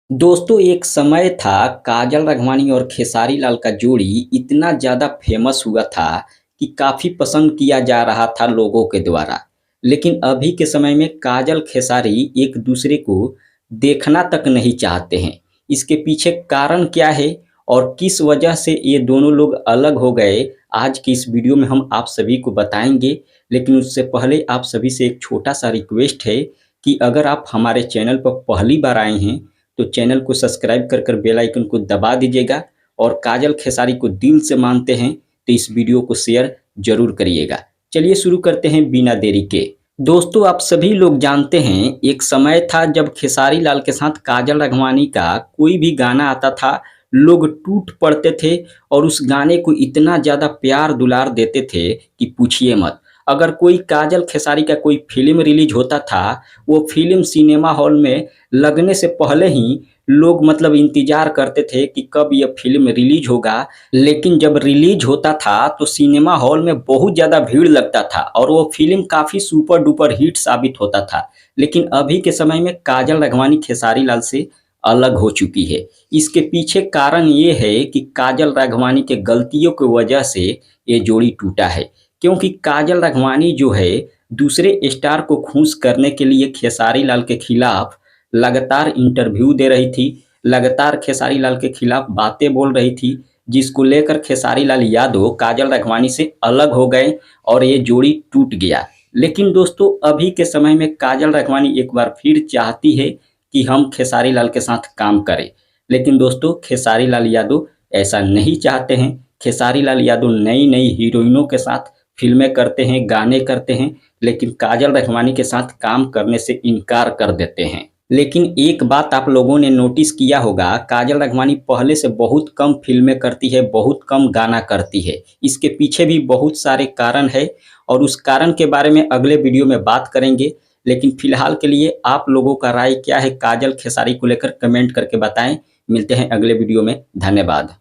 दोस्तों एक समय था काजल राघवानी और खेसारी लाल का जोड़ी इतना ज़्यादा फेमस हुआ था कि काफ़ी पसंद किया जा रहा था लोगों के द्वारा। लेकिन अभी के समय में काजल खेसारी एक दूसरे को देखना तक नहीं चाहते हैं। इसके पीछे कारण क्या है और किस वजह से ये दोनों लोग अलग हो गए, आज की इस वीडियो में हम आप सभी को बताएंगे। लेकिन उससे पहले आप सभी से एक छोटा सा रिक्वेस्ट है कि अगर आप हमारे चैनल पर पहली बार आए हैं तो चैनल को सब्सक्राइब कर कर बेल आइकन को दबा दीजिएगा और काजल खेसारी को दिल से मानते हैं तो इस वीडियो को शेयर जरूर करिएगा। चलिए शुरू करते हैं बिना देरी के। दोस्तों आप सभी लोग जानते हैं एक समय था जब खेसारी लाल के साथ काजल राघवानी का कोई भी गाना आता था, लोग टूट पड़ते थे और उस गाने को इतना ज़्यादा प्यार दुलार देते थे कि पूछिए मत। अगर कोई काजल खेसारी का कोई फ़िल्म रिलीज़ होता था, वो फ़िल्म सिनेमा हॉल में लगने से पहले ही लोग मतलब इंतज़ार करते थे कि कब ये फ़िल्म रिलीज़ होगा। लेकिन जब रिलीज़ होता था तो सिनेमा हॉल में बहुत ज़्यादा भीड़ लगता था और वो फ़िल्म काफ़ी सुपर डुपर हिट साबित होता था। लेकिन अभी के समय में काजल राघवानी खेसारी लाल से अलग हो चुकी है। इसके पीछे कारण ये है कि काजल राघवानी के गलतियों की वजह से ये जोड़ी टूटा है। क्योंकि काजल राघवानी जो है दूसरे स्टार को खुश करने के लिए खेसारी लाल के खिलाफ लगातार इंटरव्यू दे रही थी, लगातार खेसारी लाल के खिलाफ बातें बोल रही थी, जिसको लेकर खेसारी लाल यादव काजल राघवानी से अलग हो गए और ये जोड़ी टूट गया। लेकिन दोस्तों अभी के समय में काजल राघवानी एक बार फिर चाहती है कि हम खेसारी लाल के साथ काम करें। लेकिन दोस्तों खेसारी लाल यादव ऐसा नहीं चाहते हैं। खेसारी लाल यादव नई नई हीरोइनों के साथ फिल्में करते हैं, गाने करते हैं, लेकिन काजल राघवानी के साथ काम करने से इनकार कर देते हैं। लेकिन एक बात आप लोगों ने नोटिस किया होगा, काजल राघवानी पहले से बहुत कम फिल्में करती है, बहुत कम गाना करती है। इसके पीछे भी बहुत सारे कारण है और उस कारण के बारे में अगले वीडियो में बात करेंगे। लेकिन फिलहाल के लिए आप लोगों का राय क्या है काजल खेसारी को लेकर कमेंट करके बताएं। मिलते हैं अगले वीडियो में। धन्यवाद।